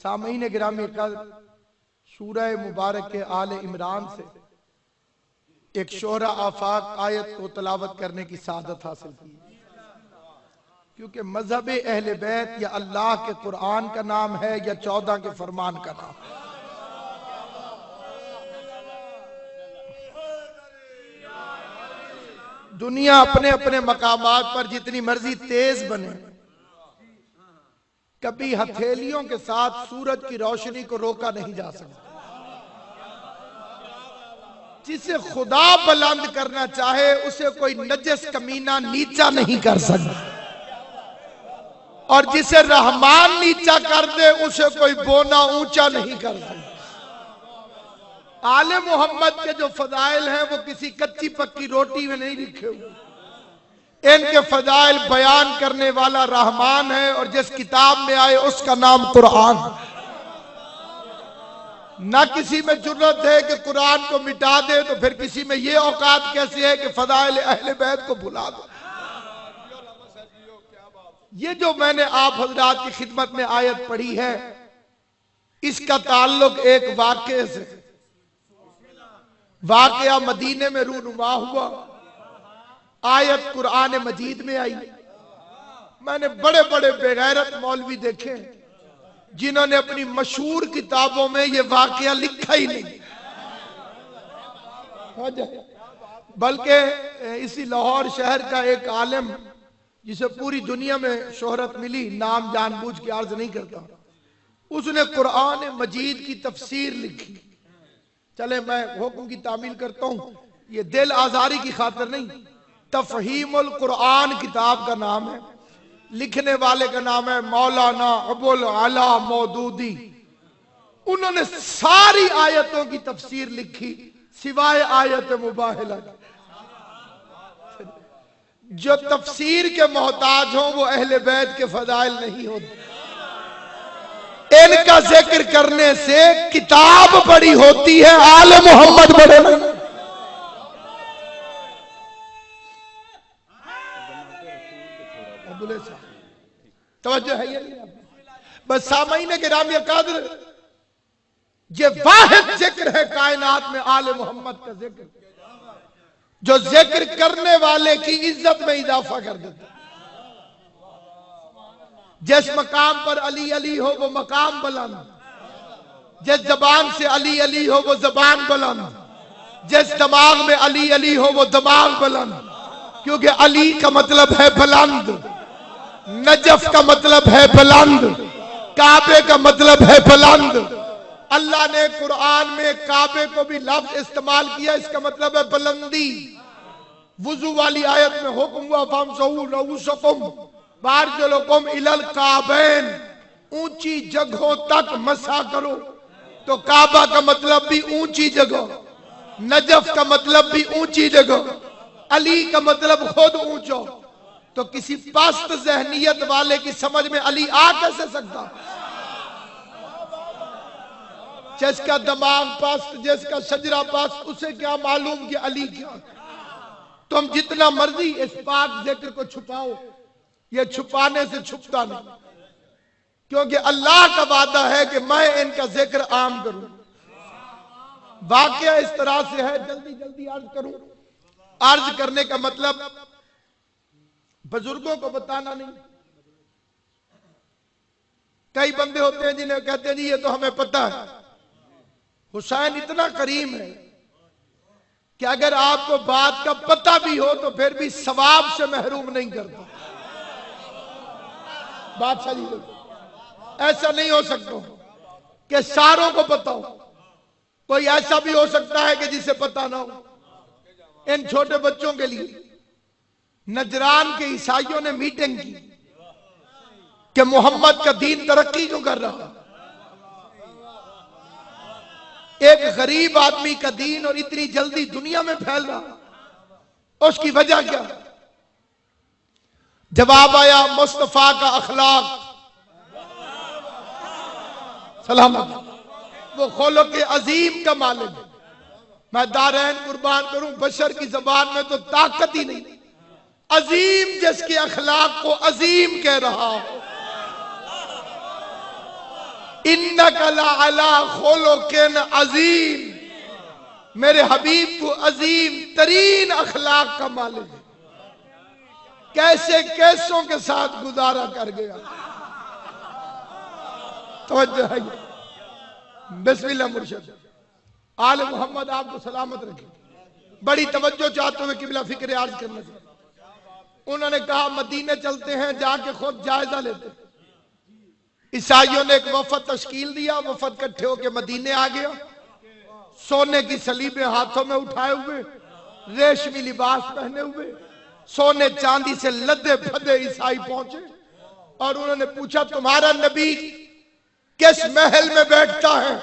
سامعین گرامی قدر، سورہ مبارک کے آل عمران سے ایک شہرہ آفاق آیت کو تلاوت کرنے کی سعادت حاصل کی، کیونکہ مذہب اہل بیت یا اللہ کے قرآن کا نام ہے یا 14 کے فرمان کا نام ہے۔ دنیا اپنے اپنے مقامات پر جتنی مرضی تیز بنے، کبھی ہتھیلیوں کے ساتھ سورج کی روشنی کو روکا نہیں جا سکتا۔ جسے خدا بلند کرنا چاہے اسے کوئی نجس کمینہ نیچا نہیں کر سکتا، اور جسے رحمان نیچا کر دے اسے کوئی بونا اونچا نہیں کر سکتا۔ آل محمد کے جو فضائل ہیں وہ کسی کچی پکی روٹی میں نہیں لکھے ہوئے، ان کے فضائل بیان کرنے والا رحمان ہے، اور جس کتاب میں آئے اس کا نام قرآن ہے۔ نہ کسی میں جرت ہے کہ قرآن کو مٹا دے، تو پھر کسی میں یہ اوقات کیسے ہے کہ فضائل اہل بیت کو بھلا دے۔ یہ جو میں نے آپ حضرات کی خدمت میں آیت پڑھی ہے، اس کا تعلق ایک واقعے سے، واقعہ مدینے میں رونما ہوا، آیت قرآن مجید میں آئی۔ میں نے بڑے بڑے بے غیرت مولوی دیکھے جنہوں نے اپنی مشہور کتابوں میں یہ واقعہ لکھا ہی نہیں، بلکہ اسی لاہور شہر کا ایک عالم جسے پوری دنیا میں شہرت ملی، نام جان بوجھ کے عرض نہیں کرتا، اس نے قرآن مجید کی تفسیر لکھی۔ چلے میں حکم کی تعمیل کرتا ہوں، یہ دل آزاری کی خاطر نہیں، تفہیم القرآن کتاب کا نام ہے، لکھنے والے کا نام ہے مولانا ابوالعلا مودودی۔ انہوں نے ساری آیتوں کی تفسیر لکھی سوائے آیت مباہلہ۔ جو تفسیر کے محتاج ہوں وہ اہل بیت کے فضائل نہیں ہوتے، ان کا ذکر کرنے سے کتاب بڑی ہوتی ہے، آل محمد بڑے نہیں۔ توجہ ہے یہ؟ بس سامعین گرامی قدر، یہ واحد ذکر ہے کائنات میں آل محمد کا ذکر، جو ذکر کرنے والے کی عزت میں اضافہ کر دیتا۔ جس مقام پر علی علی ہو وہ مقام بلند، جس زبان سے علی علی ہو وہ زبان بلند، جس دماغ میں علی علی ہو وہ دماغ بلند، کیونکہ علی کا مطلب ہے بلند، نجف کا مطلب ہے بلند، کعبے کا مطلب ہے بلند۔ اللہ نے قرآن میں کعبے کو بھی لفظ استعمال کیا، اس کا مطلب ہے بلندی۔ وضو والی آیت میں حکم ہوا فَامْسَحُوا رُؤُوسَکُمْ وَأَرْجُلَکُمْ إِلَى الْکَعْبَیْن، اونچی جگہوں تک مسح کرو، تو کعبہ کا مطلب بھی اونچی جگہ، نجف کا مطلب بھی اونچی جگہ، علی کا مطلب خود اونچا۔ تو کسی پست ذہنیت والے کی سمجھ میں علی آ کیسے سکتا؟ جس کا دماغ پست، جس کا شجرہ پست، اسے کیا معلوم کہ علی کیا؟ تم جتنا مرضی اس پاک ذکر کو چھپاؤ، یہ چھپانے سے چھپتا نہیں، کیونکہ اللہ کا وعدہ ہے کہ میں ان کا ذکر عام کروں۔ واقعہ اس طرح سے ہے، جلدی جلدی عرض کروں۔ عرض کرنے کا مطلب بزرگوں کو بتانا نہیں۔ کئی بندے ہوتے ہیں جنہیں کہتے ہیں جی یہ تو ہمیں پتہ ہے۔ حسین اتنا کریم ہے کہ اگر آپ کو بات کا پتہ بھی ہو تو پھر بھی ثواب سے محروم نہیں کرتا۔ بات صحیح ہے، ایسا نہیں ہو سکتا کہ ساروں کو پتہ ہو۔ کوئی ایسا بھی ہو سکتا ہے کہ جسے پتہ نہ ہو۔ ان چھوٹے بچوں کے لیے نجران کے عیسائیوں نے میٹنگ کی کہ محمد کا دین ترقی کیوں کر رہا؟ ایک غریب آدمی کا دین اور اتنی جلدی دنیا میں پھیل رہا، اس کی وجہ کیا؟ جواب آیا مصطفیٰ کا اخلاق، سلامت، وہ خلق عظیم کا مالک ہے۔ میں دارین قربان کروں، بشر کی زبان میں تو طاقت ہی نہیں، عظیم جس کے اخلاق کو عظیم کہہ رہا ہو۔ انک لعلی خلق عظیم، میرے حبیب تو عظیم ترین اخلاق کا مالک ہے۔ کیسے کیسوں کے ساتھ گزارا کر گیا۔ توجہ ہے، بسم اللہ مرشد۔ آل محمد آپ کو سلامت رکھے۔ بڑی توجہ چاہتے ہوئے قبلہ فکر عرض کرنا چاہتے، انہوں نے کہا مدینے چلتے ہیں، جا کے خود جائزہ لیتے۔ عیسائیوں نے ایک وفد تشکیل دیا، وفد کٹھے ہو کے مدینے آ گیا، سونے کی سلیبیں ہاتھوں میں اٹھائے ہوئے، ریشمی لباس پہنے ہوئے، سونے چاندی سے لدے پھدے عیسائی پہنچے اور انہوں نے پوچھا تمہارا نبی کس محل میں بیٹھتا ہے؟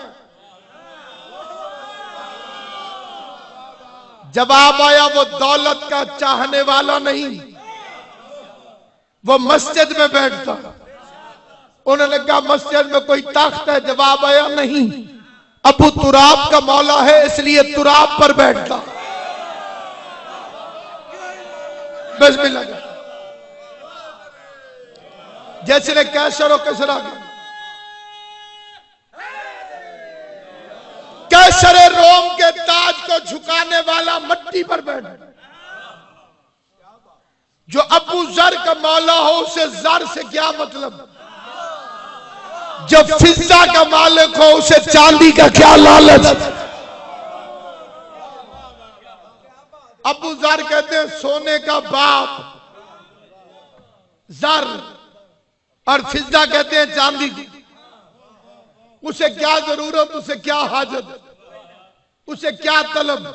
جواب آیا وہ دولت کا چاہنے والا نہیں، وہ مسجد میں بیٹھتا۔ انہوں نے کہا مسجد میں کوئی تخت ہے؟ جواب آیا نہیں، ابو تراب کا مولا ہے اس لیے تراب پر بیٹھتا۔ بسم اللہ۔ جیسے نے کیسر و کسرا کا، کیسر روم کے تاج کو جھکانے والا مٹی پر بیٹھتا، جو ابو ذر کا مولا ہو اسے زر سے کیا مطلب، جو فضہ کا مالک ہو اسے چاندی کا کیا لالچ۔ ابو ذر کہتے ہیں سونے کا باپ زر، اور فضہ کہتے ہیں چاندی کی۔ اسے کیا ضرورت، اسے کیا حاجت، اسے کیا طلب۔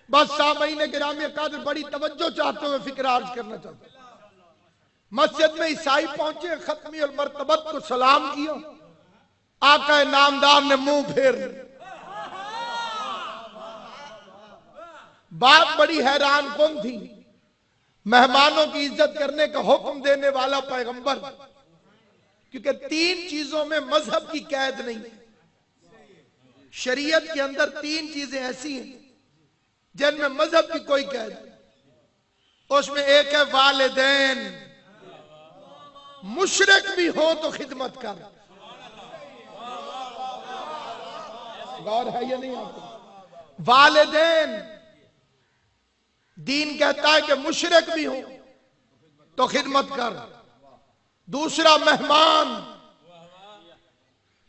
بس سامعین گرامی قادر بڑی توجہ چاہتے ہوئے فکر عرض کرنا چاہتے ہیں۔ مسجد میں عیسائی پہنچے، ختمی المرتبت کو سلام کیا، آقا نامدار نے منہ پھیر لیا۔ بات بڑی حیران کن تھی، مہمانوں کی عزت کرنے کا حکم دینے والا پیغمبر، کیونکہ تین چیزوں میں مذہب کی قید نہیں۔ شریعت کے اندر تین چیزیں ایسی ہیں جن میں مذہب کی کوئی قید نہیں۔ اس میں ایک ہے والدین، مشرک بھی ہو تو خدمت کر۔ غور ہے یا نہیں آپ کو؟ والدین، دین کہتا ہے کہ مشرک بھی ہو تو خدمت کر۔ دوسرا مہمان،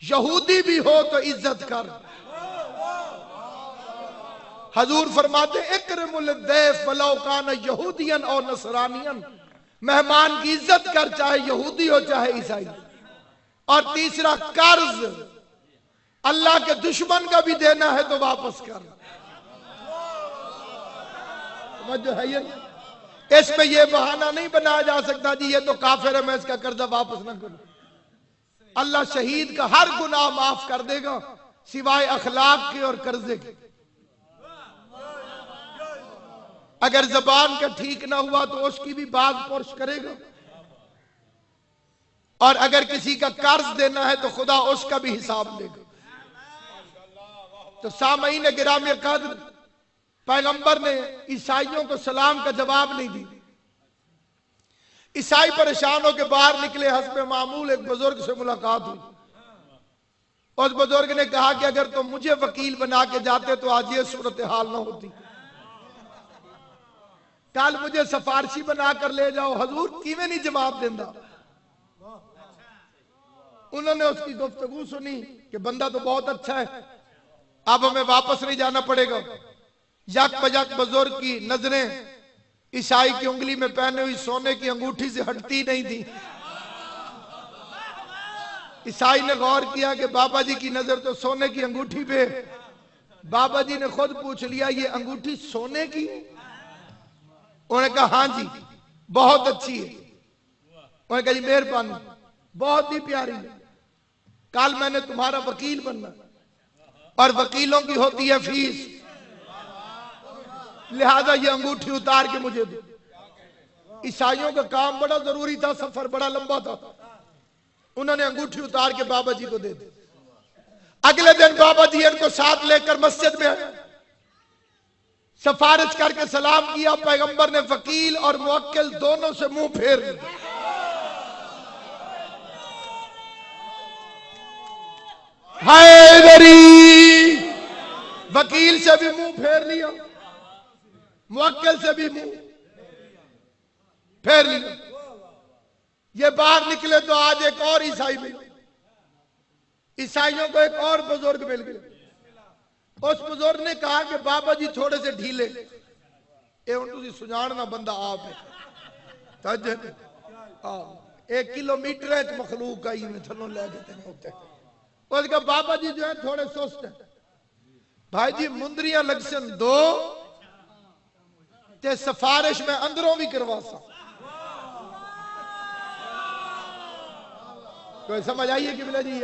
یہودی بھی ہو تو عزت کر۔ حضور فرماتے اکرم الضیف ولو کان یہودیا او نصرانیا، مہمان کی عزت کر چاہے یہودی ہو چاہے عیسائی۔ اور تیسرا قرض، اللہ کے دشمن کا بھی دینا ہے تو واپس کر۔ اس پہ یہ بہانہ نہیں بنایا جا سکتا جی یہ تو کافر ہے میں اس کا قرضہ واپس نہ کروں۔ اللہ شہید کا ہر گناہ معاف کر دے گا سوائے اخلاق کے اور قرضے کے۔ اگر زبان کا ٹھیک نہ ہوا تو اس کی بھی باز پرش کرے گا، اور اگر کسی کا قرض دینا ہے تو خدا اس کا بھی حساب لے گا۔ تو سامعین گرامی قدر، پیغمبر نے عیسائیوں کو سلام کا جواب نہیں دی۔ عیسائی پریشان ہو کے باہر نکلے، حسب معمول ایک بزرگ سے ملاقات ہوئی۔ اس بزرگ نے کہا کہ اگر تم مجھے وکیل بنا کے جاتے تو آج یہ صورتحال نہ ہوتی، کل مجھے سفارشی بنا کر لے جاؤ، حضور کیویں نہیں جواب دیندا۔ انہوں نے اس کی گفتگو سنی کہ بندہ تو بہت اچھا ہے، اب ہمیں واپس نہیں جانا پڑے گا۔ یک بجک بزرگ کی نظریں عیسائی کی انگلی میں پہنے ہوئی سونے کی انگوٹھی سے ہٹتی نہیں تھی۔ عیسائی نے غور کیا کہ بابا جی کی نظر تو سونے کی انگوٹھی پہ۔ بابا جی نے خود پوچھ لیا یہ انگوٹھی سونے کی؟ انہوں نے کہا ہاں جی بہت اچھی ہے۔ انہوں نے کہا جی مہربانی، بہت ہی پیاری ہے، کل میں نے تمہارا وکیل بننا، اور وکیلوں کی ہوتی ہے فیس، لہذا یہ انگوٹھی اتار کے مجھے دو۔ عیسائیوں کا کام بڑا ضروری تھا، سفر بڑا لمبا تھا، انہوں نے انگوٹھی اتار کے بابا جی کو دے دی۔ اگلے دن بابا جی ان کو ساتھ لے کر مسجد میں آئے، سفارش کر کے سلام کیا۔ پیغمبر نے وکیل اور موکل دونوں سے منہ پھیر لیا۔ حیدری، وکیل سے بھی منہ پھیر لیا، موکل سے بھی منہ پھیر لیا. یہ باہر نکلے تو آج ایک اور عیسائی مل، عیسائیوں کو ایک اور بزرگ مل گئے. اس بزرگ نے کہا کہ بابا جی تھوڑے سے ڈھیلے، اے ہن تسی سجاننا بندہ آپ ہے. 1 کلومیٹر ہے مخلوق کا ہی میں تھلوں لے دیتے ہیں ہوتے ہیں. اس کا بابا جی جو ہے تھوڑے سست ہیں. بھائی جی مندریاں لگسن دو تے سفارش میں اندروں بھی کروا سا. کوئی سمجھ آئیے کہ بلا جی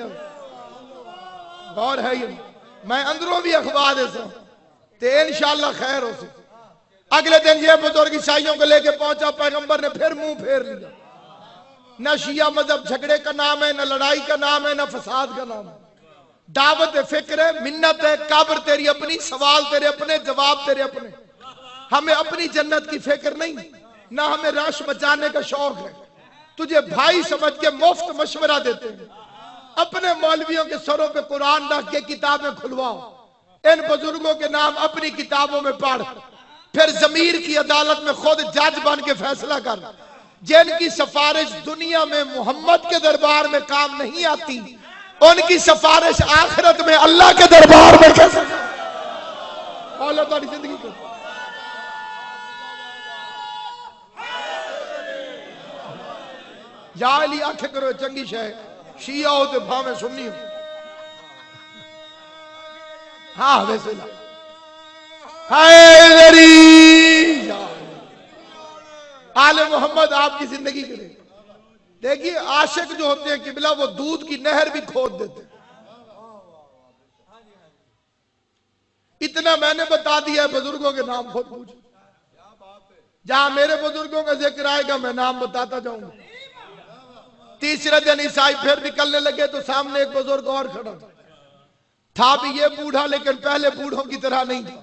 غور ہے یہ میں اندروں بھی اخبار دے سا تے انشاءاللہ خیر ہو سکتا. اگلے دن یہ بزرگ عیسائیوں کو لے کے پہنچا، پیغمبر نے پھر منہ پھیر لیا. نہ شیعہ مذہب جھگڑے کا نام ہے، نہ لڑائی کا نام ہے، نہ فساد کا نام ہے. دعوت فکر ہے، منت ہے، قبر تیری اپنی، سوال تیرے اپنے، جواب تیرے اپنے. ہمیں اپنی جنت کی فکر نہیں، نہ ہمیں رش بچانے کا شوق ہے. تجھے بھائی سمجھ کے مفت مشورہ دیتے ہیں. اپنے مولویوں کے سروں پہ قرآن رکھ کے کتابیں کھلواؤ، ان بزرگوں کے نام اپنی کتابوں میں پڑھ، پھر ضمیر کی عدالت میں خود جج بن کے فیصلہ کر. جن کی سفارش دنیا میں محمد کے دربار میں کام نہیں آتی، ان کی سفارش آخرت میں اللہ کے دربار میں کیسے اللہ تعالی زندگی کو. یا علی آنکھیں کرو چنگی شے، شیعہ ہو تو بھاویں سنی ہو. ہاں ویسے لا حیدری آل محمد آپ کی زندگی کرے. دیکھیے عاشق جو ہوتے ہیں قبلہ وہ دودھ کی نہر بھی کھود دیتے. اتنا میں نے بتا دیا ہے، بزرگوں کے نام خود پوچھ. جہاں میرے بزرگوں کا ذکر آئے گا میں نام بتاتا جاؤں گا. تیسرے دن عیسائی پھر نکلنے لگے تو سامنے ایک بزرگ اور کھڑا تھا بھی یہ بوڑھا، لیکن پہلے بوڑھوں کی طرح نہیں تھا.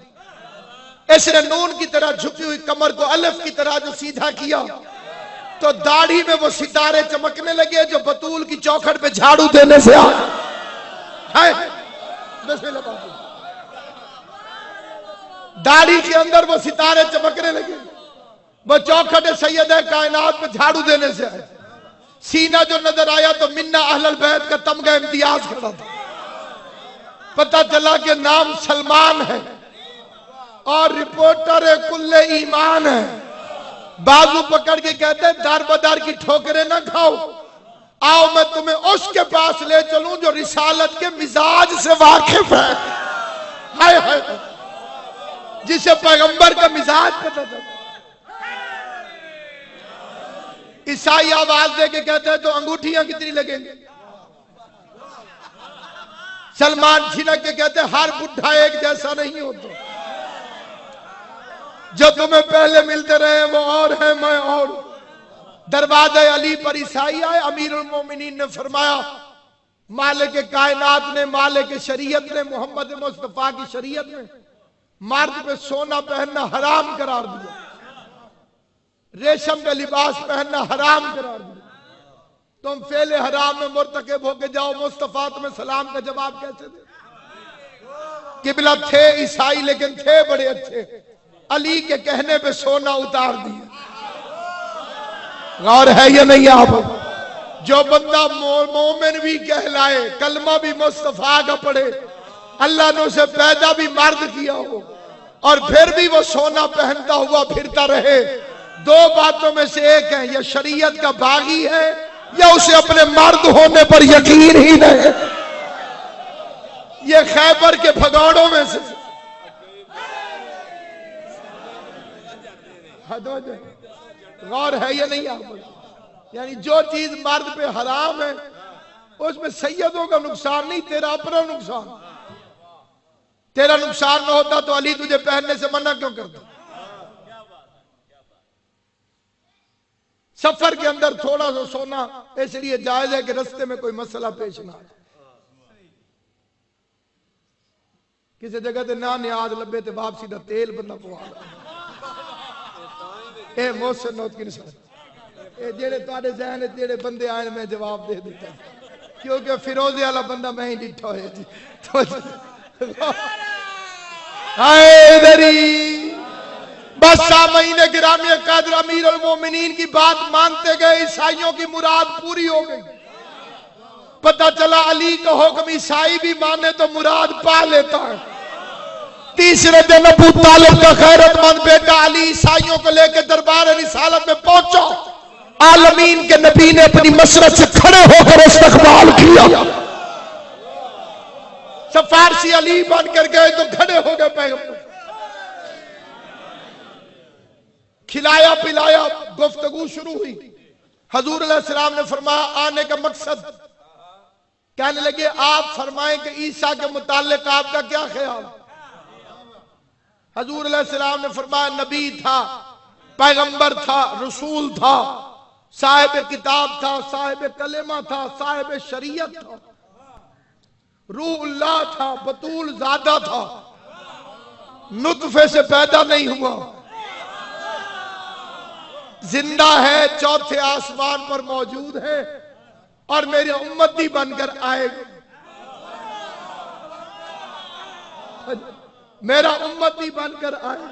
اس نے نون کی طرح جھکی ہوئی کمر کو الف کی طرح جو سیدھا کیا تو داڑھی میں وہ ستارے چمکنے لگے جو بطول کی چوکھٹ پہ جھاڑو دینے سے داڑھی کے اندر وہ ستارے چمکنے لگے، وہ چوکھٹ سیدہ کائنات پہ جھاڑو دینے سے آئے. سینہ جو نظر آیا تو منا اہل البیت کا تمغہ امتیاز کھڑا تھا. پتہ چلا کہ نام سلمان ہے اور رپورٹر کل ایمان ہے. بازو پکڑ کے کہتے ہیں دار بدار کی ٹھوکریں نہ کھاؤ، آؤ میں تمہیں اس کے پاس لے چلوں جو رسالت کے مزاج سے واقف ہے. ہائے ہائے، جسے پیغمبر کا مزاج پتہ تھا. عیسائی آواز دے کے کہتے ہیں تو انگوٹھیاں کتنی لگیں گے؟ سلمان چھنک کے کہتے ہیں ہر بڈھا ایک جیسا نہیں ہوتا. جو تمہیں پہلے ملتے رہے وہ اور ہیں، میں اور. دروازہ علی پر عیسائی آئے. امیر المومنین نے فرمایا مالک کائنات نے، مالک شریعت نے محمد مصطفیٰ کی شریعت میں مرد پہ سونا پہننا حرام قرار دیا، ریشم کا لباس پہننا حرام قرار دیا. تم فعل حرام میں مرتکب ہو کے جاؤ، مصطفیٰ تمہیں سلام کا جواب کیسے دے؟ قبلہ تھے عیسائی لیکن تھے بڑے اچھے. علی کے کہنے پہ سونا اتار دیا. غور ہے یا نہیں آپ؟ جو بندہ مومن بھی کہلائے، کلمہ بھی مصطفیٰ کا پڑھے، اللہ نے اسے پیدا بھی مرد کیا ہو اور پھر بھی وہ سونا پہنتا ہوا پھرتا رہے، دو باتوں میں سے ایک ہے، یا شریعت کا باغی ہے یا اسے اپنے مرد ہونے پر یقین ہی نہیں. یہ خیبر کے بھگوڑوں میں سے غور ہے یا نہیں آپ؟ یعنی جو چیز مرد پہ حرام ہے اس میں سیدوں کا نقصان نہیں، تیرا اپنا نقصان. تیرا نقصان نہ ہوتا تو علی تجھے پہننے سے منع کیوں کرتا؟ سفر کے اندر تھوڑا سا سونا اس لیے جائز ہے کہ رستے میں کوئی مسئلہ پیش نہ آئے. کسی جگہ تے نہ نیاز لبے تے واپسی دا تیل بندہ پوا اے محسن نوت کی نشان. اے جیڑے تواڈے ذہن وچ جیڑے بندے آئے میں جواب دے دیتا. کیونکہ فیروزے والا بندہ میں ہی ڈٹھا ہے جی حیدری۔ بس سامعین گرامی قدر، امیر المومنین کی بات مانتے گئے، عیسائیوں کی مراد پوری ہو گئی۔ پتہ چلا علی کا حکم عیسائی بھی مانے تو مراد پا لیتا ہے۔ تیسرے دن ابو طالب کا غیرت مند بیٹا علی عیسائیوں کو لے کے دربار رسالت میں پہنچا۔ عالمین کے نبی نے اپنی مسرت سے کھڑے ہو کر استقبال کیا۔ سفارسی علی بن کر گئے تو کھڑے ہو گئے پیغمبر، کھلایا پلایا، گفتگو شروع ہوئی۔ حضور علیہ السلام نے فرمایا آنے کا مقصد، کہنے لگے آپ فرمائیں کہ عیسیٰ کے متعلق آپ کا کیا خیال؟ حضور علیہ السلام نے فرمایا نبی تھا، پیغمبر تھا، رسول تھا، صاحب کتاب تھا، صاحب کلمہ تھا، صاحب شریعت تھا، روح اللہ تھا، بطول زادہ تھا، نطفے سے پیدا نہیں ہوا، زندہ ہے، چوتھے آسمان پر موجود ہے اور میرے امتی بن کر آئے گا، میرا امتی بن کر آئے گا۔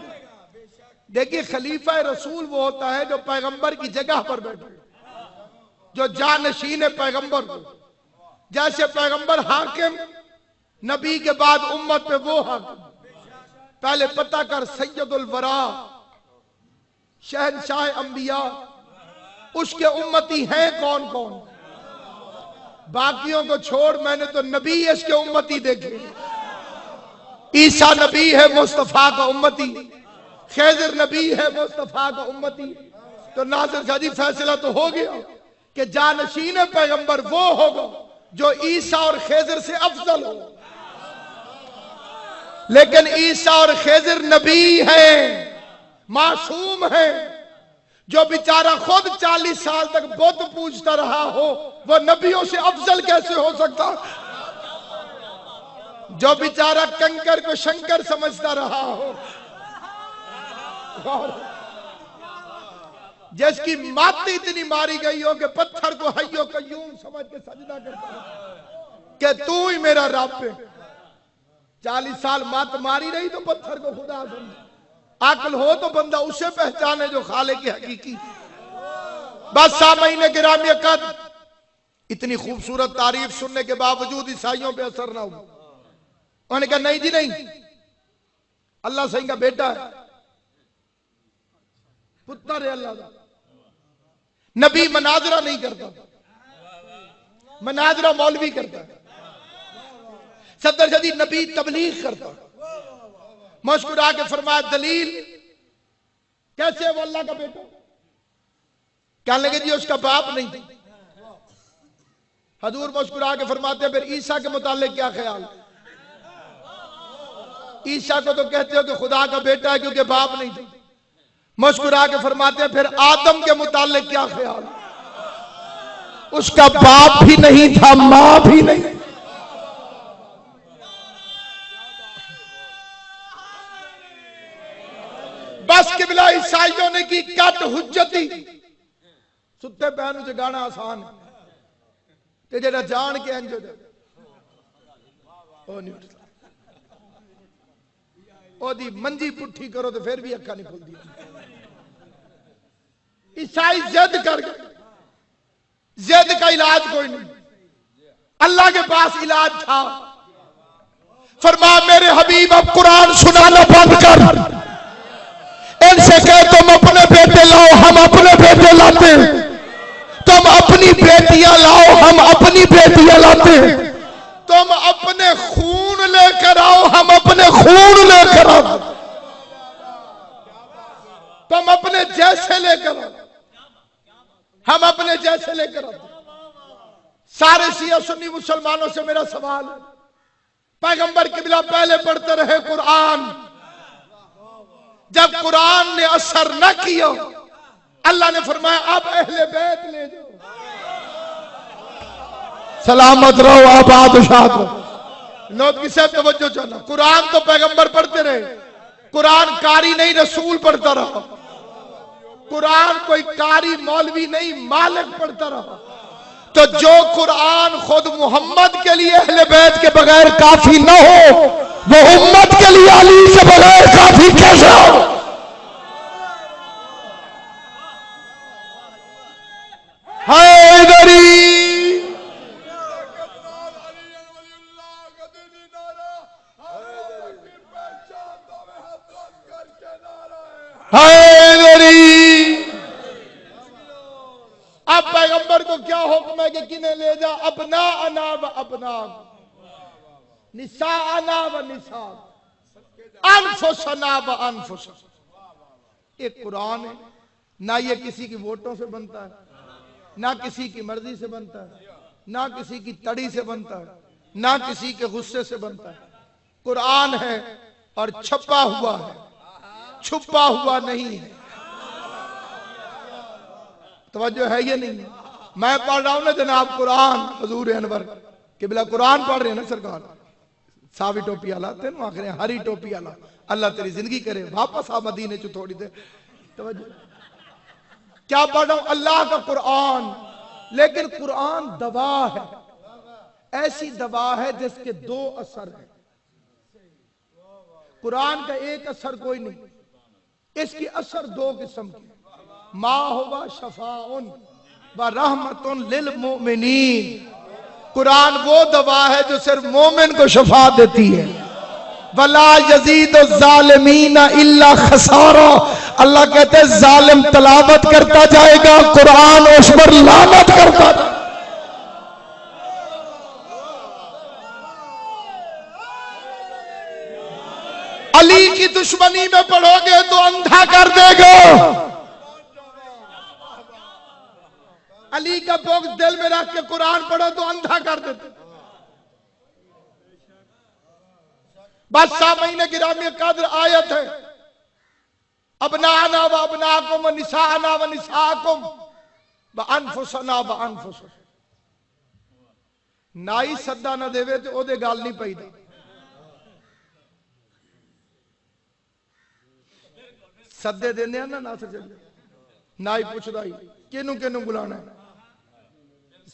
دیکھیے خلیفہ رسول وہ ہوتا ہے جو پیغمبر کی جگہ پر بیٹھے، جو جانشین پیغمبر ہو۔ جیسے پیغمبر حاکم، نبی کے بعد امت پہ وہ حاکم۔ پہلے پتہ کر سید الورا، شہنشاہ انبیاء، اس کے امتی ہیں کون کون؟ باقیوں کو چھوڑ، میں نے تو نبی اس کے امتی دیکھے۔ عیسیٰ نبی ہے مصطفیٰ کا امتی، خضر نبی ہے مصطفیٰ کا امتی۔ تو ناظر شاہ جی فیصلہ تو ہو گیا کہ جانشین پیغمبر وہ ہوگا جو عیسیٰ اور خضر سے افضل ہو۔ لیکن عیسیٰ اور خضر نبی ہیں، معصوم ہیں، جو بیچارہ خود 40 سال تک بت پوجتا رہا ہو وہ نبیوں سے افضل کیسے ہو سکتا؟ جو بیچارہ کنکر کو شنکر سمجھتا رہا ہو، جس کی مات اتنی ماری گئی ہو کہ پتھر کو حی و قیوم سمجھ کے سجدہ کرتا ہے کہ تو ہی میرا رب ہے۔ 40 سال مات ماری رہی تو پتھر کو خدا سمجھے۔ عقل ہو تو بندہ اسے پہچانے جو خالق کی حقیقی۔ بس سامعین گرامی قدر، اتنی خوبصورت تعریف سننے کے باوجود عیسائیوں پہ اثر نہ ہوا۔ انہوں نے کہا نہیں جی نہیں، اللہ صحیح کا بیٹا ہے، پتر ہے اللہ کا۔ نبی مناظرہ نہیں کرتا، مناظرہ مولوی کرتا ہے۔ صدر جدید نبی تبلیغ کرتا ہے۔ مسکرا کے فرمایا دلیل کیسے وہ اللہ کا بیٹا؟ کہنے لگے جی اس کا باپ نہیں تھا۔ حضور مسکرا کے فرماتے ہیں پھر عیسیٰ کے متعلق کیا خیال؟ عیسیٰ کو تو کہتے ہو کہ خدا کا بیٹا ہے کیونکہ باپ نہیں تھا۔ مسکرا کے فرماتے ہیں پھر آدم کے متعلق کیا خیال؟ اس کا باپ بھی نہیں تھا، ماں بھی نہیں۔ بس قبلہ عیسائیوں نے کی کٹ حجتی، ستے پہنو جگانا آسان ہے کہ جڑا جان کے انجو دے او دی منجی پٹھی کرو تو پھر بھی اکھا نہیں کھل دیا۔ عیسائی زد کر گئے، زد کا علاج کوئی نہیں، اللہ کے پاس علاج تھا۔ فرمایا میرے حبیب اب قرآن سنانا بند کر، ان سے کہ تم اپنے بیٹے لاؤ ہم اپنے بیٹے لاتے، تم اپنی بیٹیاں لاؤ ہم اپنی بیٹیاں لاتے، تم اپنے خون لے کر آؤ ہم اپنے خون لے کر آؤ، تم اپنے جیسے لے کر آؤ ہم اپنے جیسے لے کر آؤ۔ سارے شیعہ سنی مسلمانوں سے میرا سوال ہے، پیغمبر قبلہ پہلے پڑھتے رہے قرآن، جب قرآن نے اثر نہ کیا اللہ نے فرمایا اب اہل بیت لے جاؤ، سلامت رہو آباد و شاد رہو۔ نوٹ کی صاحب توجہ چاہنا، قرآن تو پیغمبر پڑھتے رہے، قرآن قاری نہیں رسول پڑھتا رہا، قرآن کوئی قاری مولوی نہیں مالک پڑھتا رہا۔ تو جو قرآن خود محمد کے لیے اہل بیت کے بغیر کافی نہ ہو، وہ امت کے لیے علی کے بغیر کافی کیسے ہو؟ حیدری حیدری۔ اب پیغمبر کو کیا حکم ہے کہ کنہیں لے جا؟ ابناءنا و ابناءکم، نساءنا و نساءکم، انفسنا و انفسکم۔ ایک قرآن ہے، نہ یہ کسی کی ووٹوں سے بنتا ہے، نہ کسی کی مرضی سے بنتا ہے، نہ کسی کی تڑی سے بنتا ہے، نہ کسی کے غصے سے بنتا ہے۔ قرآن ہے اور چھپا ہوا ہے، چھپا ہوا نہیں ہے۔ توجہ ہے یہ نہیں ہے؟ میں پڑھ رہا ہوں نا جناب قرآن، حضور انور قبلہ قرآن پڑھ رہے ہیں نا سرکار، ساوی ٹوپی آلا تین آخر ہری ٹوپی آلا، اللہ تیری زندگی کرے، واپس آ مدینے چو تھوڑی دے۔ توجہ کیا پڑھ رہا ہوں؟ اللہ کا قرآن، لیکن قرآن دوا ہے، ایسی دوا ہے جس کے دو اثر ہیں۔ قرآن کا ایک اثر کوئی نہیں، اس کی اثر دو قسم کی۔ ما ہوا شفاء و رحمت للمؤمنین، قرآن وہ دوا ہے جو صرف مومن کو شفا دیتی ہے۔ ولا یزید الظالمین الا خسارا، اللہ کہتے ہیں ظالم تلاوت کرتا جائے گا، قرآن اس پر لعنت کرتا جائے گا۔ علی کی دشمنی میں پڑھو گے تو اندھا کر دے گا۔ علی کا بغض دل میں رکھ کے قرآن پڑھو تو اندھا کر دیتے۔ بس سامعین گرامی قدر آیت ہے، ابناءنا و ابناءکم و نساءنا و نساءکم و انفسنا و انفسکم۔ نائی صدہ نہ دے وے تو او دے گال نہیں پئی دا۔ صدے دینے ہیں نا ناصر چلے، نائی پوچھ دائی کینوں کینوں بلانا ہے۔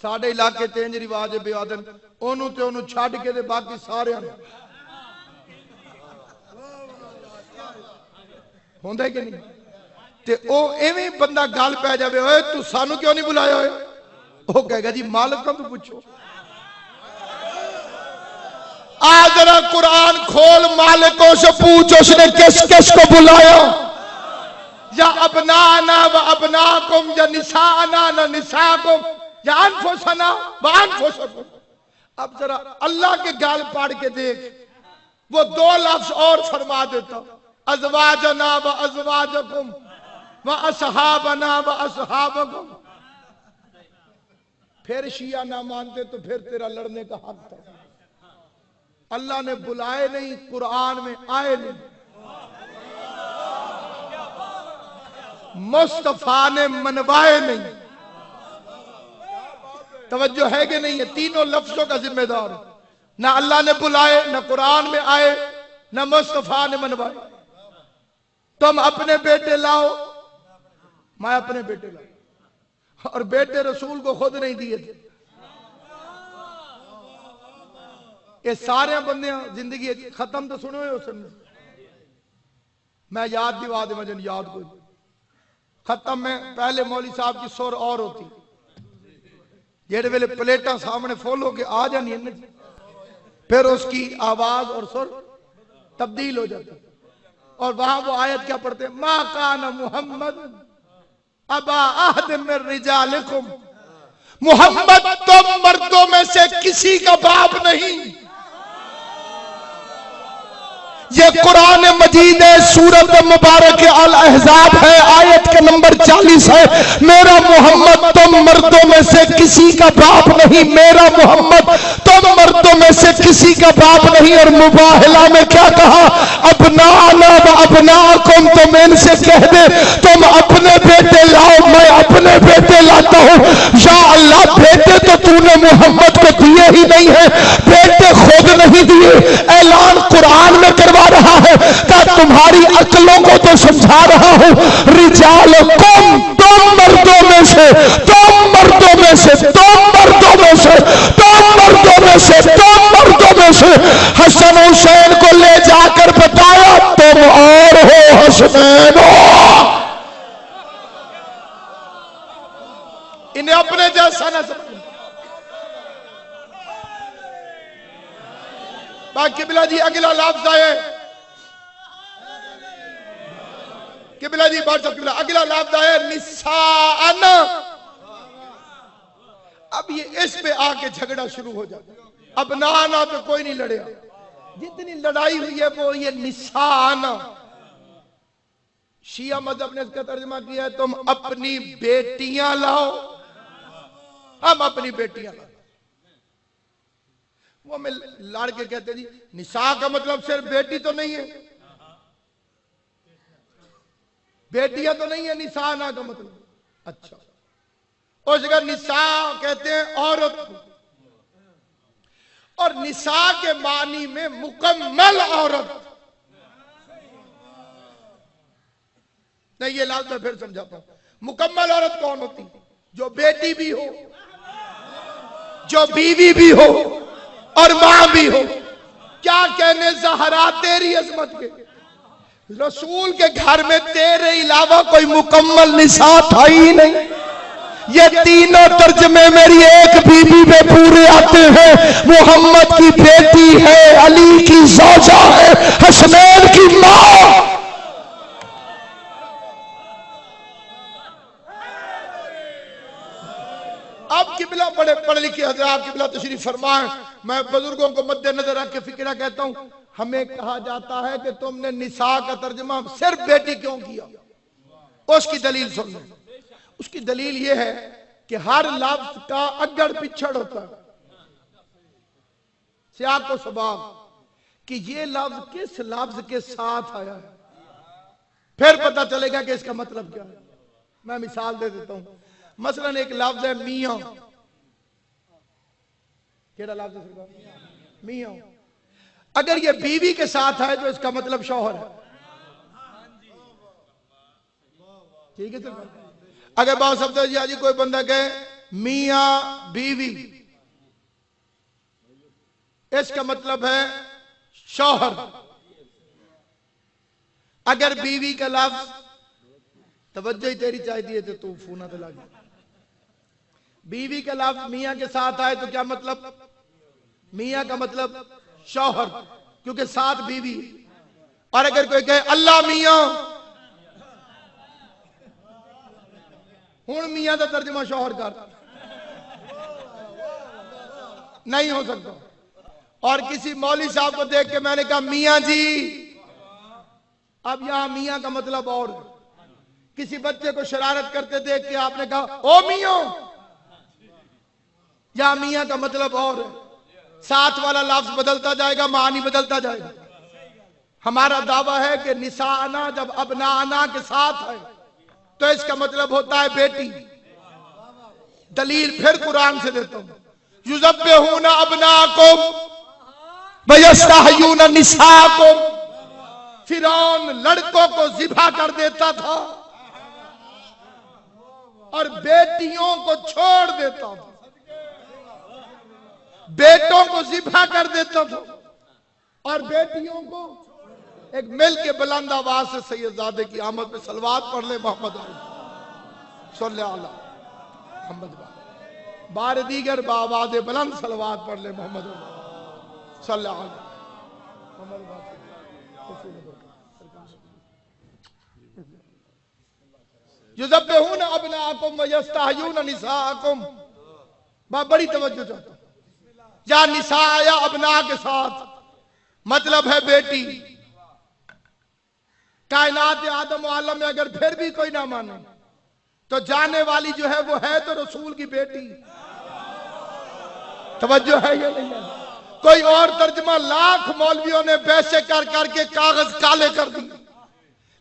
ساڑھے علاقے تینج رواج بے آدن، انہوں تے انہوں چھاڑ کے دے باقی سارے آنے ہوندہ ہے کہ نہیں؟ تے او ایویں بندہ گال پہ جاوے ہوئے تو سانو کیوں نہیں بلایا ہوئے؟ وہ کہے گا جی مالک کم تو پوچھو۔ آج ذرا قرآن کھول، مالکوں سے پوچھ اس نے کس کس کو بلایا؟ یا ابنانا و ابناکم، یا نساءنا و نساءکم، یا انفسنا و انفسکم۔ اب ذرا اللہ کے گال پاڑ کے دیکھ، وہ دو لفظ اور فرما دیتا، ازواجنا و ازواجکم و اصحابنا و اصحابکم۔ پھر شیعہ نہ مانتے تو پھر تیرا لڑنے کا حق تھا۔ اللہ نے بلائے نہیں، قرآن میں آئے نہیں، مصطفیٰ نے منوائے نہیں۔ توجہ ہے کہ نہیں؟ یہ تینوں لفظوں کا ذمہ دار ہے، نہ اللہ نے بلائے، نہ قرآن میں آئے، نہ مصطفیٰ نے منوائے۔ تم اپنے بیٹے لاؤ، میں اپنے بیٹے لاؤ، اور بیٹے رسول کو خود نہیں دیے تھے۔ یہ سارے بندیاں زندگی ختم تو سنو ہو سن، میں یاد دیوا دے مجھے یاد کوئی ختم میں پہلے مولوی صاحب کی سور اور ہوتی، جیڑے ویلے پلیٹاں سامنے فول ہو کے آ جانی ہے، پھر اس کی آواز اور سر تبدیل ہو جاتی، اور وہاں وہ آیت کیا پڑھتے ہیں؟ ما کان محمد ابا احد من رجالکم، محمد تم مردوں میں سے کسی کا باپ نہیں۔ یہ قرآن مجید ہے، سورت مبارک الاحزاب ہے، آیت کے نمبر 40 ہے، میرا محمد تم مردوں میں سے کسی کا باپ نہیں، میرا محمد تم مردوں میں سے کسی کا باپ نہیں۔ اور مباہلہ میں کیا کہا؟ ابنانا و ابناکم، تم ان سے کہہ دے تم اپنے بیٹے لاؤ، میں اپنے بیٹے لاتا ہوں۔ یا اللہ، بیٹے تو تو نے محمد کو دیے ہی نہیں ہیں، بیٹے خود نہیں دیے، اعلان قرآن میں کروا رہا ہے کہ تمہاری عقلوں کو تو سمجھا رہا ہوں، رجالکم، تم مردوں میں سے، تم مردوں میں سے، تم مردوں سے دو مردوں میں سے حسن حسین کو لے جا کر بتایا تم اور ہو حسنین ہو. انہیں اپنے جیسا نہ سمجھیں. باقی قبلہ جی اگلا لفظ آئے قبلہ جی بات قبلہ اگلا لفظ آئے نساءن. اب یہ اس پہ آ کے جھگڑا شروع ہو جاتا. اب نانا پہ کوئی نہیں لڑیا. جتنی لڑائی ہوئی ہے وہ یہ نساءن. شیعہ مذہب نے اس کا ترجمہ کیا ہے تم اپنی بیٹیاں لاؤ. ہم اپنی بیٹیاں لاؤ. وہ میں لڑ کے کہتے جی نساء کا مطلب صرف بیٹی تو نہیں ہے, بیٹیاں تو نہیں ہے نساء کا مطلب. اچھا اس جگہ نساء کہتے ہیں عورت کو, اور نساء کے معنی میں مکمل عورت. نہیں یہ لفظ میں پھر سمجھاتا ہوں. مکمل عورت کون ہوتی؟ جو بیٹی بھی ہو, جو بیوی بھی ہو, اور ماں بھی ہو. کیا کہنے زہرا تیری عظمت کے, رسول کے گھر میں تیرے علاوہ کوئی مکمل نساء تھا ہی نہیں. یہ تینوں ترجمے میری ایک بیوی میں پورے آتے ہیں. محمد کی بیٹی ہے, علی کی زوجہ ہے, حسنین کی ماں. اب قبلہ بڑے پڑھ لکھے حضرات قبلہ تشریف فرمائیں. میں بزرگوں کو مد نظر رکھ کے فکرہ کہتا ہوں, ہمیں کہا جاتا ہے کہ تم نے نساء کا ترجمہ صرف بیٹی کیوں کیا؟ اس کی دلیل سن لیں. اس کی دلیل یہ ہے کہ ہر لفظ کا اگڑ پچھڑ ہوتا ہے, سیاق و سباق, کہ یہ لفظ کس لفظ کے ساتھ آیا ہے, پھر پتہ چلے گا کہ اس کا مطلب کیا ہے. میں مثال دے دیتا ہوں. مثلا ایک لفظ ہے میاں. کیڑا لفظ ہے؟ میاں. اگر یہ بیوی کے ساتھ ہے تو اس کا مطلب شوہر ہے. ٹھیک ہے سر. اگر بات سمجھو جی کوئی بندہ کہے میاں بیوی, اس کا مطلب ہے شوہر. اگر بیوی کا لفظ توجہ ہی تیری چاہتی ہے تو فونا تو لگا. بیوی کا لفظ میاں کے ساتھ آئے تو کیا مطلب؟ میاں کا مطلب شوہر, کیونکہ ساتھ بیوی. اور اگر کوئی کہے اللہ میاں, ہون میاں دا ترجمہ شوہر کر, نہیں ہو سکتا. اور کسی مولوی صاحب کو دیکھ کے میں نے کہا میاں جی, اب یہاں میاں کا مطلب اور. کسی بچے کو شرارت کرتے دیکھ کے آپ نے کہا او میاں, یا میاں کا مطلب اور ہے. ساتھ والا لفظ بدلتا جائے گا, معنی بدلتا جائے گا. ہمارا دعویٰ ہے کہ نساءنا جب ابناءنا کے ساتھ ہے تو اس کا مطلب ہوتا ہے بیٹی. دلیل پھر قرآن سے دیتا ہوں. یذبحون ابناءکم ویستحیون نساءکم. فرعون لڑکوں کو ذبح کر دیتا تھا اور بیٹیوں کو چھوڑ دیتا تھا. بیٹوں کو ذبح کر دیتا تھا اور بیٹیوں کو. ایک مل کے بلند آواز سے سید زادے کی آمد پہ صلوات پڑھ لے محمد صلی اللہ علیہ محمد. بار دیگر بآواز بلند صلوات پڑھ لے محمد صلی اللہ علیہ محمد. یذبحون ابناءکم ویستحیون نساءکم. میں بڑی توجہ چاہتا ہوں. یا نساء یا ابناء کے ساتھ مطلب ہے بیٹی. کائنات آدم و عالم میں اگر پھر بھی کوئی نہ مانے تو جانے والی جو ہے وہ ہے تو رسول کی بیٹی. توجہ ہے یا نہیں ہے؟ کوئی اور ترجمہ لاکھ مولویوں نے بیسے کر کر کے کاغذ کالے کر دی,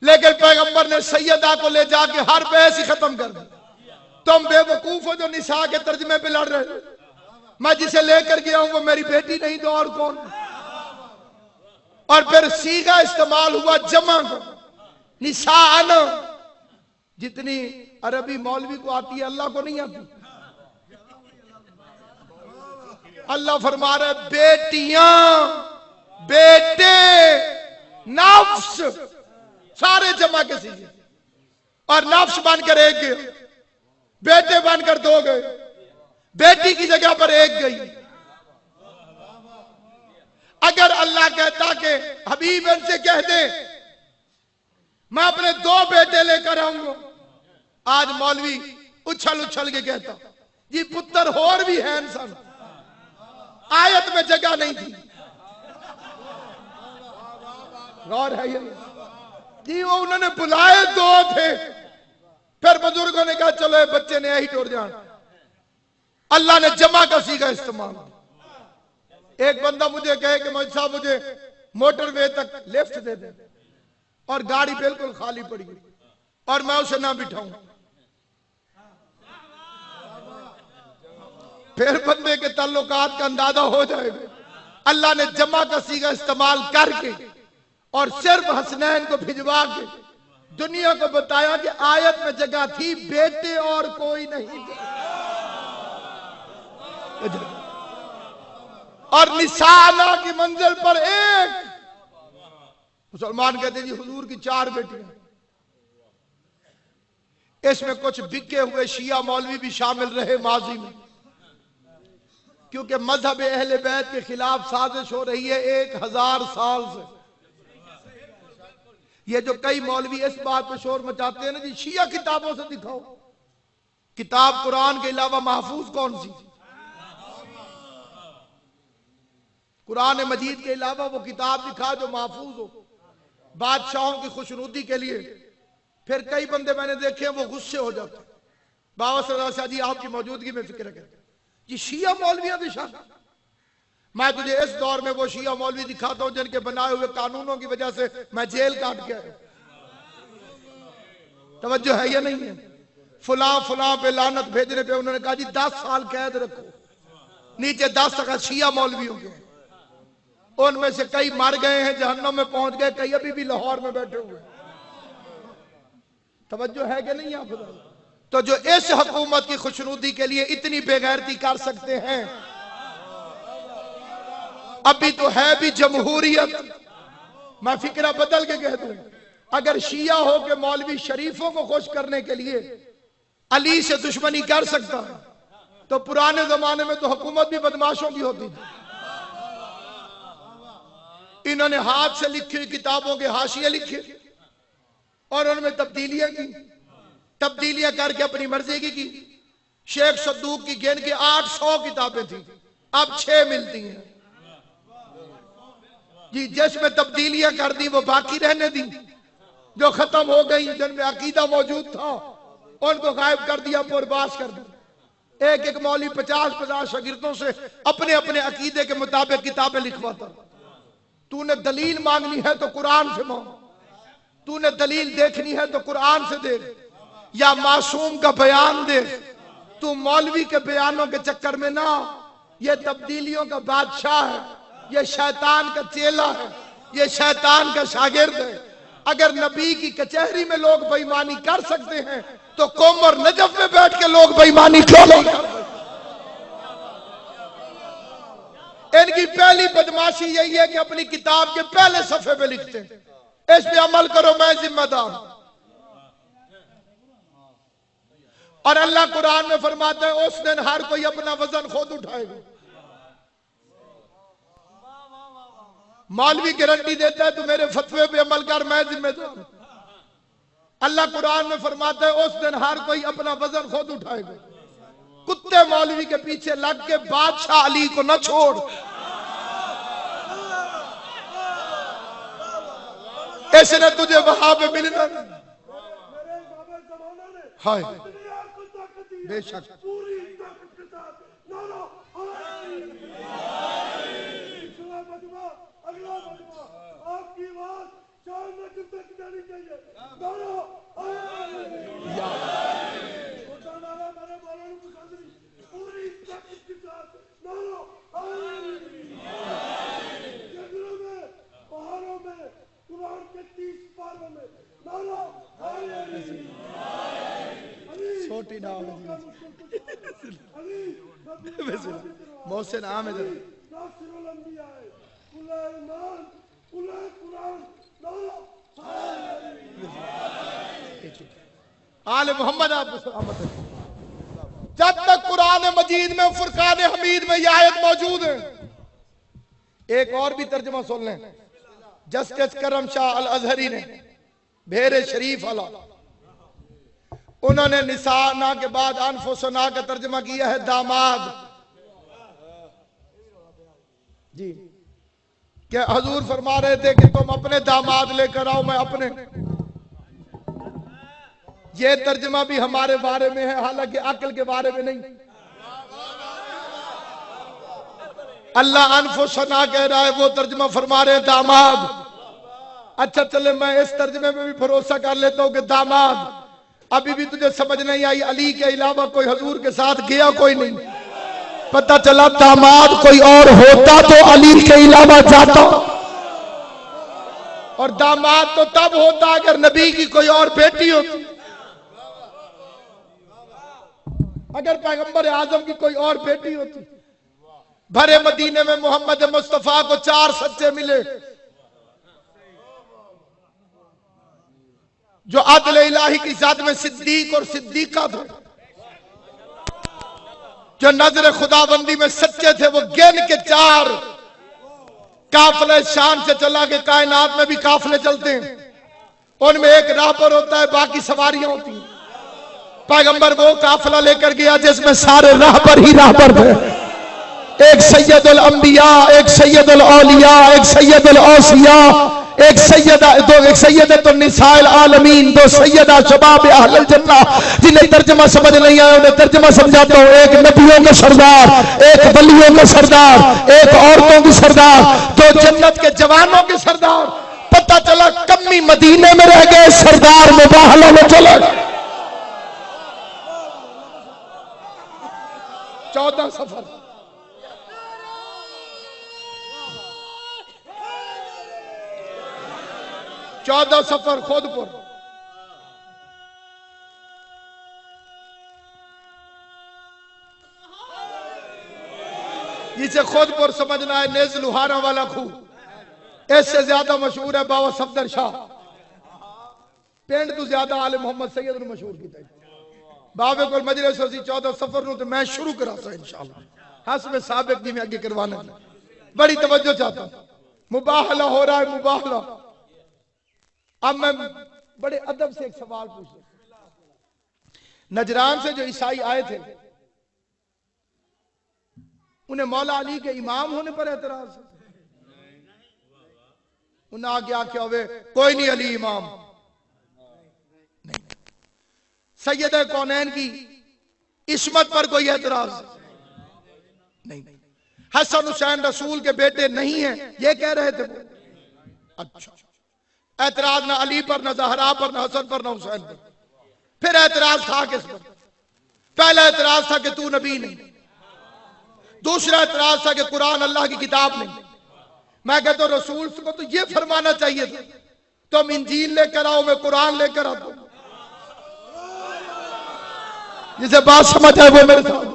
لیکن پیغمبر نے سیدہ کو لے جا کے ہر بحث ہی ختم کر دی. تم بے وقوف ہو جو نساء کے ترجمے پہ لڑ رہے. میں جسے لے کر گیا ہوں وہ میری بیٹی نہیں تو اور کون. اور پھر صیغہ استعمال ہوا جمع کا, نساءنا. جتنی عربی مولوی کو آتی ہے اللہ کو نہیں آتی. اللہ فرما رہا ہے بیٹیاں بیٹے نفس سارے جمع کے سیجے اور نفس بن کر ایک گئے بیٹے بن کر دو گئے بیٹی کی جگہ پر ایک گئی اگر اللہ کہتا کہ حبیب ان سے کہہ دے میں اپنے 2 بیٹے لے کر آؤں گا آج مولوی اچھل کے کہتا جی پتر ہور بھی ہے انسان آیت میں جگہ نہیں تھی غور ہے یہ جی وہ انہوں نے بلائے 2 تھے پھر بزرگوں نے کہا چلو یہ بچے نے یہی ٹوڑ جان اللہ نے جمع کا سیگا استعمال ایک بندہ مجھے کہے کہ مجھے صاحب مجھے موٹر وے تک لفٹ دے دے اور گاڑی بالکل خالی پڑی اور میں اسے نہ بٹھاؤں پھر بندے کے تعلقات کا اندازہ ہو جائے گا اللہ نے جمع کا سیگا استعمال کر کے اور صرف حسنین کو بھجوا کے دنیا کو بتایا کہ آیت میں جگہ تھی بیٹے اور کوئی نہیں اور نساء کی منزل پر ایک مسلمان کہتے ہیں جی حضور کی 4 بیٹیاں اس میں کچھ بکے ہوئے شیعہ مولوی بھی شامل رہے ماضی میں کیونکہ مذہب اہل بیت کے خلاف سازش ہو رہی ہے 1000 سال سے یہ جو کئی مولوی اس بات پہ شور مچاتے ہیں نا جی شیعہ کتابوں سے دکھاؤ کتاب قرآن کے علاوہ محفوظ کون سی قرآن مجید کے علاوہ وہ کتاب دکھا جو محفوظ ہو بادشاہوں کی خوشنودی کے لیے پھر کئی بندے میں نے دیکھے وہ غصے ہو جاتے بابا صلی اللہ علیہ وسلم جی آپ کی موجودگی میں فکر کرتے جی شیعہ مولویاں دشان میں تجھے اس دور میں وہ شیعہ مولوی دکھاتا ہوں جن کے بنائے ہوئے قانونوں کی وجہ سے میں جیل کاٹ کے آیا توجہ ہے یا نہیں ہے فلاں پہ لعنت بھیجنے پہ انہوں نے کہا جی 10 سال قید رکھو نیچے 10 تک شیعہ مولویوں کے ان میں سے کئی مر گئے ہیں جہنم میں پہنچ گئے کئی ابھی بھی لاہور میں بیٹھے ہوئے توجہ ہے کہ نہیں آپ تو جو اس حکومت کی خوشنودی کے لیے اتنی بے غیرتی کر سکتے ہیں ابھی تو ہے بھی جمہوریت میں فکرہ بدل کے کہہ دوں اگر شیعہ ہو کے مولوی شریفوں کو خوش کرنے کے لیے علی سے دشمنی کر سکتا ہے تو پرانے زمانے میں تو حکومت بھی بدماشوں کی ہوتی تھی انہوں نے ہاتھ سے لکھی ہوئی کتابوں کے حاشیے لکھے اور ان میں تبدیلیاں کر کے اپنی مرضی کی شیخ صدوق کی گن کے 800 کتابیں تھیں اب 6 ملتی ہیں جی جس میں تبدیلیاں کر دی وہ باقی رہنے دی جو ختم ہو گئی جن میں عقیدہ موجود تھا ان کو غائب کر دیا پرباش کر دیا ایک مولوی 50 شاگردوں سے اپنے اپنے عقیدے کے مطابق کتابیں لکھواتا تو نے دلیل مانگنی ہے تو قرآن سے مانگ تو نے دلیل دیکھنی ہے تو قرآن سے دیکھ یا معصوم کا بیان دیکھ تو مولوی کے بیانوں کے چکر میں نہ یہ تبدیلیوں کا بادشاہ ہے یہ شیطان کا چیلا ہے یہ شیطان کا شاگرد ہے اگر نبی کی کچہری میں لوگ بے ایمانی کر سکتے ہیں تو قوم اور نجف میں بیٹھ کے لوگ بے ایمانی کیوں نہیں کر سکتے ان کی پہلی بدماشی یہی ہے کہ اپنی کتاب کے پہلے صفحے پہ لکھتے ہیں اس پہ عمل کرو میں ذمہ دار اور اللہ قرآن میں فرماتا ہے اس دن ہر کوئی اپنا وزن خود اٹھائے گا مولوی گارنٹی دیتا ہے تو میرے فتوے پہ عمل کر میں ذمہ دار اللہ قرآن میں فرماتا ہے اس دن ہر کوئی اپنا وزن خود اٹھائے گا کتے مولوی کے پیچھے لگ کے بادشاہ علی کو نہ چھوڑ ایسے نے تجھے وہاں پہ ملنا ہائے بے شک چھوٹی نام محسن عام ہے آل محمد آپ جب تک قرآن مجید میں فرقان حمید میں یہ آیت موجود ہے. ایک اور بھی ترجمہ سن لیں. جسٹس کرم شاہ الازہری نے بھیر شریف والا انہوں نے نساء کے بعد انفسنا کا ترجمہ کیا ہے داماد. جی کہ حضور فرما رہے تھے کہ تم اپنے داماد لے کر آؤ میں اپنے. یہ ترجمہ بھی ہمارے بارے میں ہے حالانکہ عقل کے بارے میں نہیں. اللہ انفسنا کہہ رہا ہے وہ ترجمہ فرما رہے ہیں داماد. اچھا چلے میں اس ترجمے میں بھی بھروسہ کر لیتا ہوں کہ داماد. ابھی بھی تجھے سمجھ نہیں آئی علی کے علاوہ کوئی حضور کے ساتھ گیا کوئی نہیں. پتہ چلا داماد کوئی اور ہوتا تو علی کے علاوہ جاتا. اور داماد تو تب ہوتا اگر نبی کی کوئی اور بیٹی ہوتی. اگر پیغمبر اعظم کی کوئی اور بیٹی ہوتی. بھرے مدینے میں محمد مصطفیٰ کو 4 سچے ملے جو عدل الہی کی ذات میں صدیق اور صدیقہ تھے, جو نظر خدا بندی میں سچے تھے. وہ گن کے 4 قافلہ شان سے چلا کہ کائنات میں بھی قافلے چلتے ہیں, ان میں ایک راہ پر ہوتا ہے باقی سواریاں ہوتی ہیں. پیغمبر وہ قافلہ لے کر گیا جس میں سارے راہ پر ہی راہ پر تھے. ایک سید الانبیاء, ایک سید الاولیاء, ایک سید الاوصیاء, ایک سیدۃ النساء العالمین, 2 سیدہ شباب اہل الجنہ. جنہیں ترجمہ سمجھ نہیں آیا انہیں ترجمہ سمجھاتا ہوں. ایک نبیوں کا سردار, ایک ولیوں کا سردار, ایک عورتوں کی سردار, 2 جنت کے جوانوں کے سردار. پتہ چلا کمی مدینے میں رہ گئے, سردار مباہلہ میں چلے گئے. 14 سفر. خود پر. جسے خود پر سمجھنا ہے نیز لوہارا والا خو. اس سے زیادہ مشہور ہے بابا صفدر شاہ. پینڈ تو زیادہ آل محمد سید نے مشہور کی تھی. بابے کو مجلس اسی 14 سفر نو تو میں شروع کرا سا انشاءاللہ حسب سابق دی میں آگے کروانا. بڑی توجہ چاہتا ہوں. مباہلہ ہو رہا ہے, مباہلہ. اب میں بڑے ادب سے ایک سوال پوچھتا ہوں. نجران سے جو عیسائی آئے تھے انہیں مولا علی کے امام ہونے پر اعتراض ہے. انہیں آگے آکے ہوئے کوئی نہیں علی امام نہیں. سیدہ کونین کی عصمت پر کوئی اعتراض نہیں. حسن حسین رسول کے بیٹے نہیں ہیں یہ کہہ رہے تھے. اچھا اعتراض نہ علی پر, نہ زہرا پر, نہ حسن پر, نہ حسین پر. پھر اعتراض تھا کس پر؟ پہلا اعتراض تھا کہ تو نبی نہیں. دوسرا اعتراض تھا کہ قرآن اللہ کی کتاب نہیں. میں کہتا ہوں رسول کو تو یہ فرمانا چاہیے تھا تم انجیل لے کر آؤ, میں قرآن لے کر آتا ہوں. جسے بات سمجھ آئے وہ میرے ساتھ.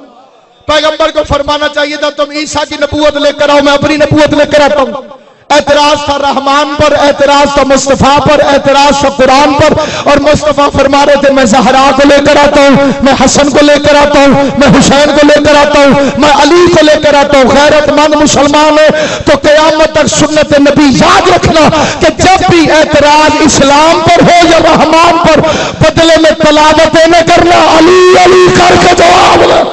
پیغمبر کو فرمانا چاہیے تھا تم عیسیٰ کی نبوت لے کر آؤ, میں اپنی نبوت لے کر آتا ہوں. اعتراض تھا رحمان پر, اعتراض تھا مصطفیٰ پر, اعتراض تھا قرآن پر. اور مصطفیٰ فرما رہے تھے میں زہرا کو لے کر آتا ہوں, میں حسن کو لے کر آتا ہوں, میں حسین کو لے کر آتا ہوں, میں علی کو لے کر آتا ہوں. غیرت مند مسلمان ہے تو قیامت تک سنت نبی یاد رکھنا کہ جب بھی اعتراض اسلام پر ہو یا رحمان پر, بدلے میں تلاوت نہ کرنا, علی علی کر کے جواب دے.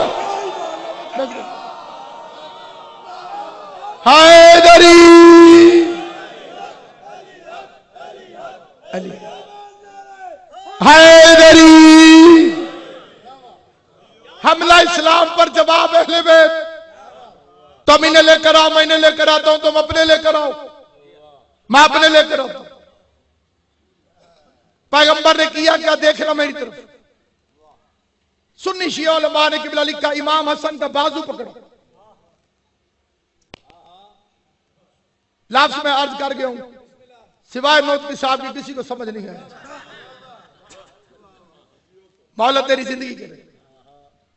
حیدری حیدری. حملہ اسلام پر جواب اہل بیت. تم انہیں لے کر آؤ, میں انہیں لے کر آتا ہوں, تم اپنے لے کر آؤ, میں اپنے لے کر آتا ہوں. پیغمبر نے کیا کیا دیکھنا میری طرف. سنی شیعہ علماء نے قبلہ لکھا امام حسن کا بازو پکڑا. لفظ میں عرض کر گیا ہوں سوائے موتی صاحب کی کسی کو سمجھ نہیں آیا. مولا تیری زندگی کے لئے